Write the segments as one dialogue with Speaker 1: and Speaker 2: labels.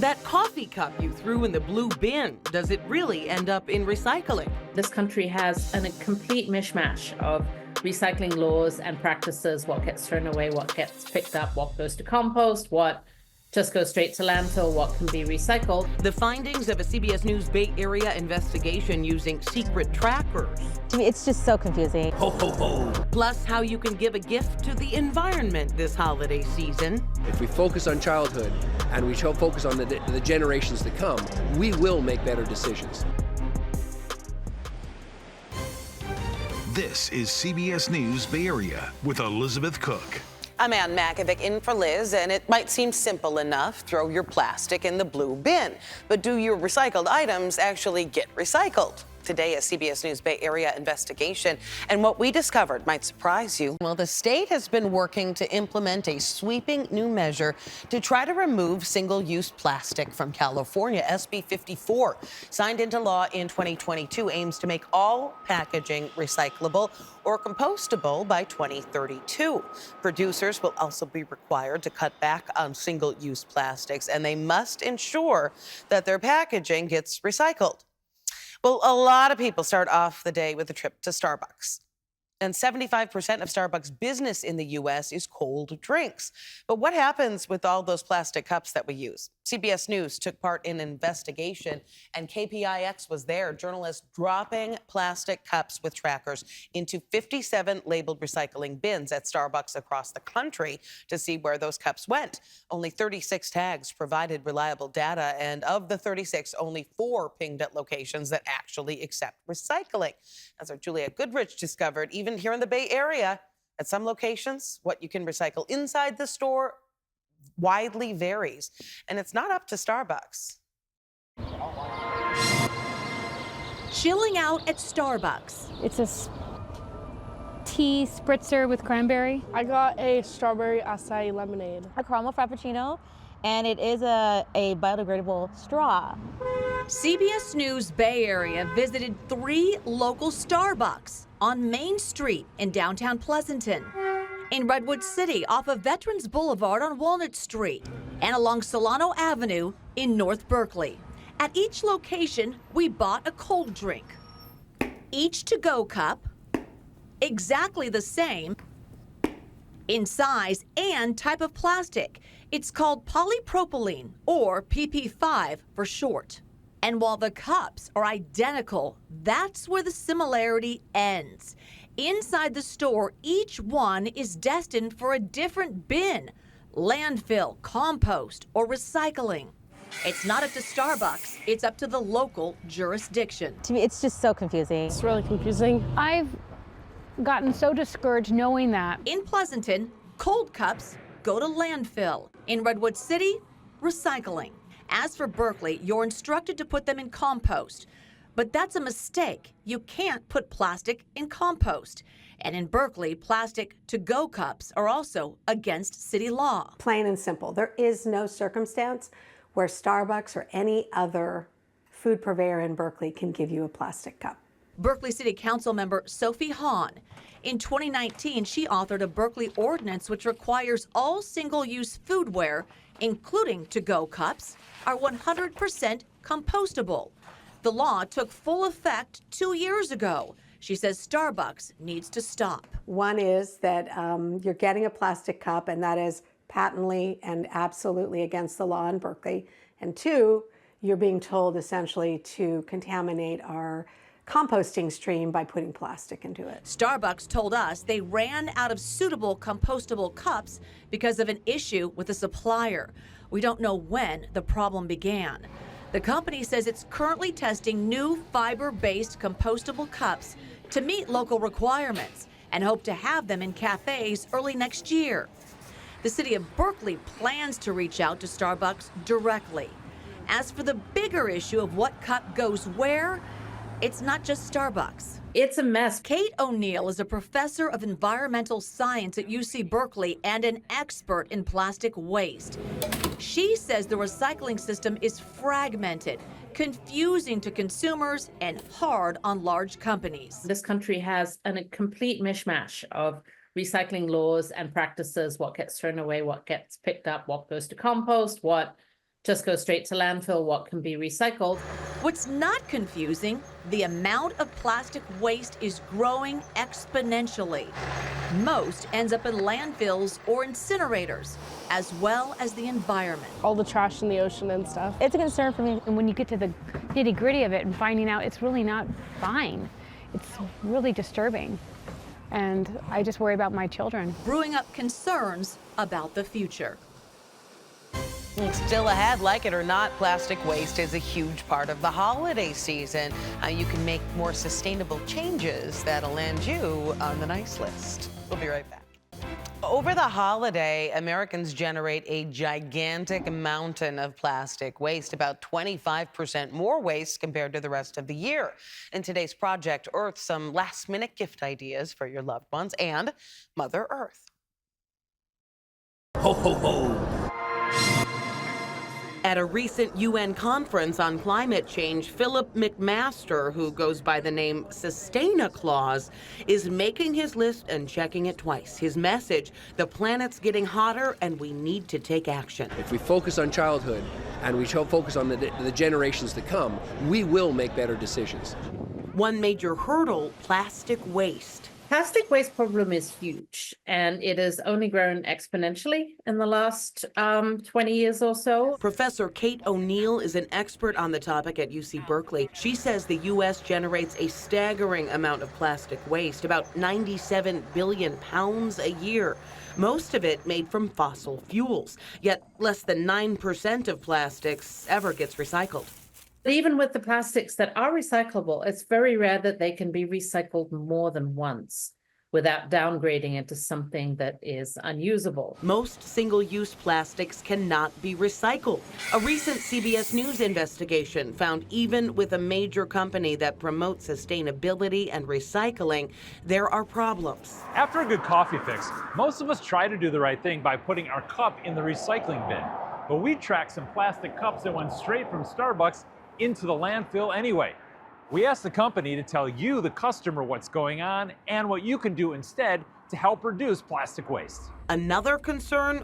Speaker 1: That coffee cup you threw in the blue bin, does it really end up in recycling?
Speaker 2: This country has a complete mishmash of recycling laws and practices, what gets thrown away, what gets picked up, what goes to compost, what just goes straight to landfill, what can be recycled.
Speaker 1: The findings of a CBS News Bay Area investigation using secret trackers.
Speaker 3: To me, it's just so confusing.
Speaker 1: Ho, ho, ho. Plus, how you can give a gift to the environment this holiday season.
Speaker 4: If we focus on childhood and we focus on the generations to come, we will make better decisions.
Speaker 5: This is CBS News Bay Area with Elizabeth Cook.
Speaker 6: I'm Ann Makovic in for Liz, and it might seem simple enough. Throw your plastic in the blue bin. But do your recycled items actually get recycled? Today, a CBS News Bay Area investigation, and what we discovered might surprise you. Well, the state has been working to implement a sweeping new measure to try to remove single-use plastic from California. SB 54, signed into law in 2022, aims to make all packaging recyclable or compostable by 2032. Producers will also be required to cut back on single-use plastics, and they must ensure that their packaging gets recycled. Well, a lot of people start off the day with a trip to Starbucks. And 75% of Starbucks business in the U.S. is cold drinks. But what happens with all those plastic cups that we use? CBS News took part in an investigation, and KPIX was there. Journalists dropping plastic cups with trackers into 57 labeled recycling bins at Starbucks across the country to see where those cups went. Only 36 tags provided reliable data, and of the 36, only 4 pinged at locations that actually accept recycling. As our Julia Goodrich discovered, even here in the Bay Area, at some locations, what you can recycle inside the store widely varies, and it's not up to Starbucks.
Speaker 7: Chilling out at Starbucks.
Speaker 8: It's a tea spritzer with cranberry.
Speaker 9: I got a strawberry acai lemonade.
Speaker 3: A caramel frappuccino, and it is a biodegradable straw.
Speaker 7: CBS News Bay Area visited 3 local Starbucks on Main Street in downtown Pleasanton, in Redwood City off of Veterans Boulevard on Walnut Street, and along Solano Avenue in North Berkeley. At each location, we bought a cold drink. Each to-go cup, exactly the same in size and type of plastic. It's called polypropylene, or PP5 for short. And while the cups are identical, that's where the similarity ends. Inside the store, each one is destined for a different bin: landfill, compost, or recycling. It's not up to Starbucks, it's up to the local jurisdiction.
Speaker 3: To me, it's just so confusing.
Speaker 9: It's really confusing.
Speaker 8: I've gotten so discouraged knowing that.
Speaker 7: In Pleasanton, cold cups go to landfill. In Redwood City, recycling. As for Berkeley, you're instructed to put them in compost. But that's a mistake. You can't put plastic in compost. And in Berkeley, plastic to-go cups are also against city law.
Speaker 10: Plain and simple. There is no circumstance where Starbucks or any other food purveyor in Berkeley can give you a plastic cup.
Speaker 7: Berkeley City Council member Sophie Hahn. In 2019, she authored a Berkeley ordinance which requires all single-use foodware, including to-go cups, are 100% compostable. The law took full effect 2 years ago. She says Starbucks needs to stop.
Speaker 10: One is that you're getting a plastic cup, and that is patently and absolutely against the law in Berkeley. And 2, you're being told essentially to contaminate our composting stream by putting plastic into it.
Speaker 7: Starbucks told us they ran out of suitable compostable cups because of an issue with a supplier. We don't know when the problem began. The company says it's currently testing new fiber-based compostable cups to meet local requirements and hope to have them in cafes early next year. The city of Berkeley plans to reach out to Starbucks directly. As for the bigger issue of what cup goes where, it's not just Starbucks.
Speaker 2: It's a mess.
Speaker 7: Kate O'Neill is a professor of environmental science at UC Berkeley and an expert in plastic waste. She says the recycling system is fragmented, confusing to consumers, and hard on large companies.
Speaker 2: This country has a complete mishmash of recycling laws and practices, what gets thrown away, what gets picked up, what goes to compost, what just go straight to landfill, what can be recycled.
Speaker 7: What's not confusing, the amount of plastic waste is growing exponentially. Most ends up in landfills or incinerators, as well as the environment.
Speaker 9: All the trash in the ocean and stuff.
Speaker 8: It's a concern for me, and when you get to the nitty-gritty of it and finding out it's really not fine, it's really disturbing. And I just worry about my children.
Speaker 7: Brewing up concerns about the future.
Speaker 6: Still ahead, like it or not, plastic waste is a huge part of the holiday season. How you can make more sustainable changes that'll land you on the nice list. We'll be right back. Over the holiday, Americans generate a gigantic mountain of plastic waste, about 25% more waste compared to the rest of the year. In today's Project Earth, some last-minute gift ideas for your loved ones and Mother Earth.
Speaker 4: Ho, ho, ho.
Speaker 1: At a recent UN conference on climate change, Philip McMaster, who goes by the name Sustainaclaus, is making his list and checking it twice. His message, the planet's getting hotter and we need to take action.
Speaker 4: If we focus on childhood and we focus on the generations to come, we will make better decisions.
Speaker 1: One major hurdle, plastic waste.
Speaker 2: Plastic waste problem is huge, and it has only grown exponentially in the last 20 years or so.
Speaker 1: Professor Kate O'Neill is an expert on the topic at UC Berkeley. She says the U.S. generates a staggering amount of plastic waste, about 97 billion pounds a year. Most of it made from fossil fuels, yet less than 9% of plastics ever gets recycled.
Speaker 2: But even with the plastics that are recyclable, it's very rare that they can be recycled more than once without downgrading it to something that is unusable.
Speaker 1: Most single-use plastics cannot be recycled. A recent CBS News investigation found even with a major company that promotes sustainability and recycling, there are problems.
Speaker 11: After a good coffee fix, most of us try to do the right thing by putting our cup in the recycling bin. But we tracked some plastic cups that went straight from Starbucks into the landfill anyway. We asked the company to tell you, the customer, what's going on and what you can do instead to help reduce plastic waste.
Speaker 1: Another concern,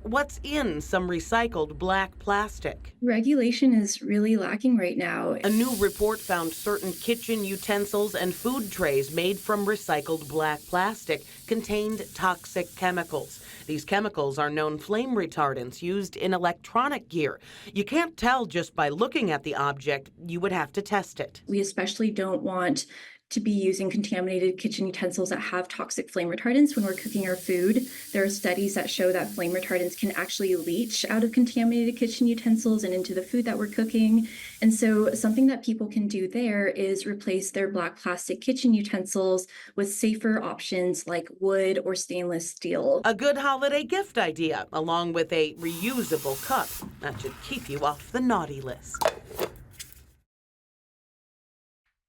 Speaker 1: what's in some recycled black plastic?
Speaker 12: Regulation is really lacking right now.
Speaker 1: A new report found certain kitchen utensils and food trays made from recycled black plastic contained toxic chemicals. These chemicals are known flame retardants used in electronic gear. You can't tell just by looking at the object. You would have to test it.
Speaker 12: We especially don't want to be using contaminated kitchen utensils that have toxic flame retardants when we're cooking our food. There are studies that show that flame retardants can actually leach out of contaminated kitchen utensils and into the food that we're cooking. And so something that people can do there is replace their black plastic kitchen utensils with safer options like wood or stainless steel.
Speaker 1: A good holiday gift idea, along with a reusable cup. That should keep you off the naughty list.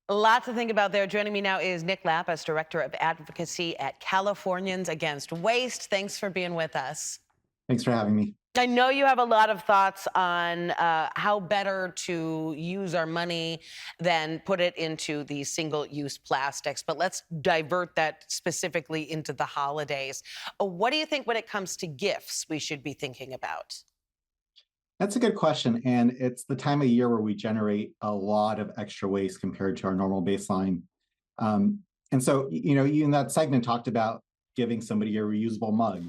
Speaker 6: A lot to think about there. Joining me now is Nick Lapis, Director of Advocacy at Californians Against Waste. Thanks for being with us.
Speaker 13: Thanks for having me.
Speaker 6: I know you have a lot of thoughts on how better to use our money than put it into the single-use plastics, but let's divert that specifically into the holidays. What do you think when it comes to gifts we should be thinking about?
Speaker 13: That's a good question. And it's the time of year where we generate a lot of extra waste compared to our normal baseline. And so, you in that segment talked about giving somebody a reusable mug.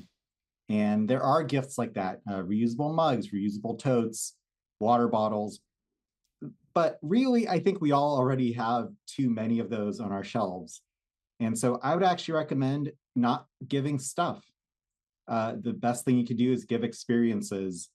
Speaker 13: And there are gifts like that, reusable mugs, reusable totes, water bottles. But really, I think we all already have too many of those on our shelves. And so I would actually recommend not giving stuff. The best thing you could do is give experiences.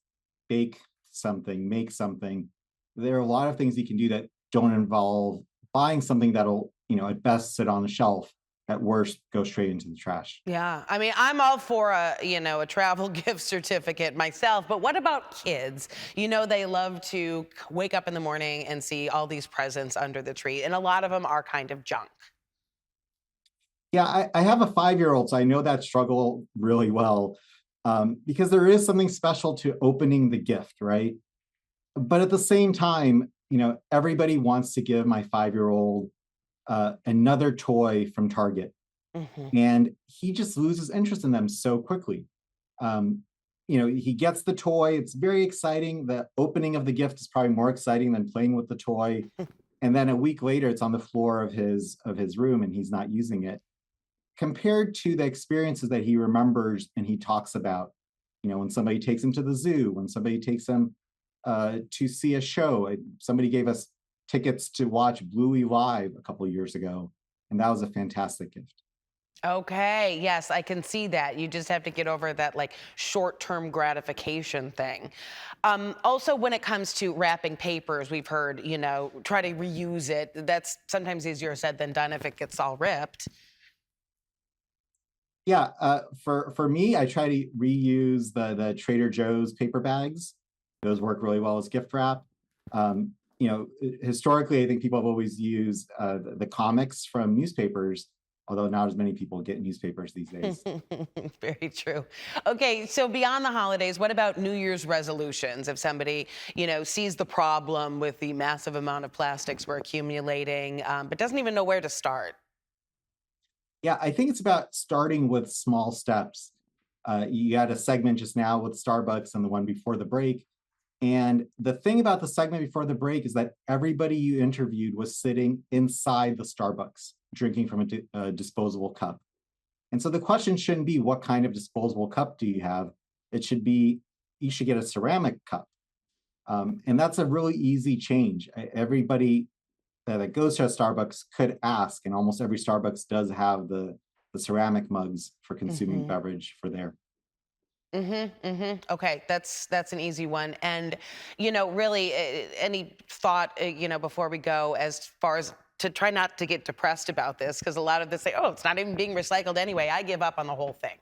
Speaker 13: Bake something, make something. There are a lot of things you can do that don't involve buying something that'll, at best sit on the shelf, at worst go straight into the trash.
Speaker 6: Yeah, I mean, I'm all for a travel gift certificate myself, but what about kids? They love to wake up in the morning and see all these presents under the tree, and a lot of them are kind of junk.
Speaker 13: Yeah, I have a 5-year-old, so I know that struggle really well. Because there is something special to opening the gift, right? But at the same time, everybody wants to give my 5-year-old another toy from Target. Mm-hmm. And he just loses interest in them so quickly. he gets the toy. It's very exciting. The opening of the gift is probably more exciting than playing with the toy. And then a week later, it's on the floor of his room and he's not using it. Compared to the experiences that he remembers and he talks about, when somebody takes him to the zoo, when somebody takes him to see a show. Somebody gave us tickets to watch Bluey live a couple of years ago, and that was a fantastic gift.
Speaker 6: Okay, yes, I can see that. You just have to get over that like short-term gratification thing. Also, when it comes to wrapping papers, we've heard, try to reuse it. That's sometimes easier said than done if it gets all ripped.
Speaker 13: Yeah, for me, I try to reuse the Trader Joe's paper bags. Those work really well as gift wrap. Historically, I think people have always used the comics from newspapers, although not as many people get newspapers these days.
Speaker 6: Very true. Okay, so beyond the holidays, what about New Year's resolutions? If somebody, sees the problem with the massive amount of plastics we're accumulating, but doesn't even know where to start.
Speaker 13: Yeah, I think it's about starting with small steps. You had a segment just now with Starbucks and the one before the break. And the thing about the segment before the break is that everybody you interviewed was sitting inside the Starbucks, drinking from a disposable cup. And so the question shouldn't be, what kind of disposable cup do you have? It should be, you should get a ceramic cup. And that's a really easy change. Everybody that goes to a Starbucks could ask, and almost every Starbucks does have the ceramic mugs for consuming beverage for there.
Speaker 6: Okay, that's an easy one. And, really, any thought, before we go, as far as to try not to get depressed about this, because a lot of this say, oh, it's not even being recycled anyway. I give up on the whole thing.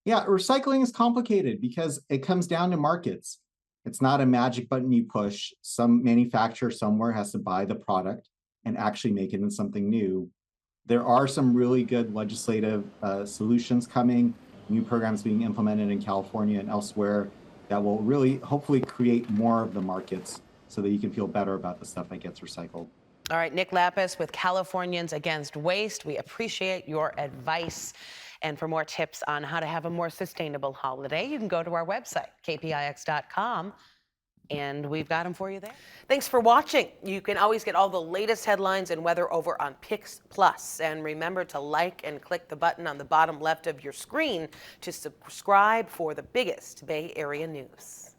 Speaker 13: Yeah, recycling is complicated because it comes down to markets. It's not a magic button you push. Some manufacturer somewhere has to buy the product and actually make it into something new. There are some really good legislative solutions coming, new programs being implemented in California and elsewhere that will really hopefully create more of the markets so that you can feel better about the stuff that gets recycled.
Speaker 6: All right, Nick Lapis with Californians Against Waste. We appreciate your advice. And for more tips on how to have a more sustainable holiday, you can go to our website, kpix.com. And we've got them for you there. Thanks for watching. You can always get all the latest headlines and weather over on Pix Plus. And remember to like and click the button on the bottom left of your screen to subscribe for the biggest Bay Area news.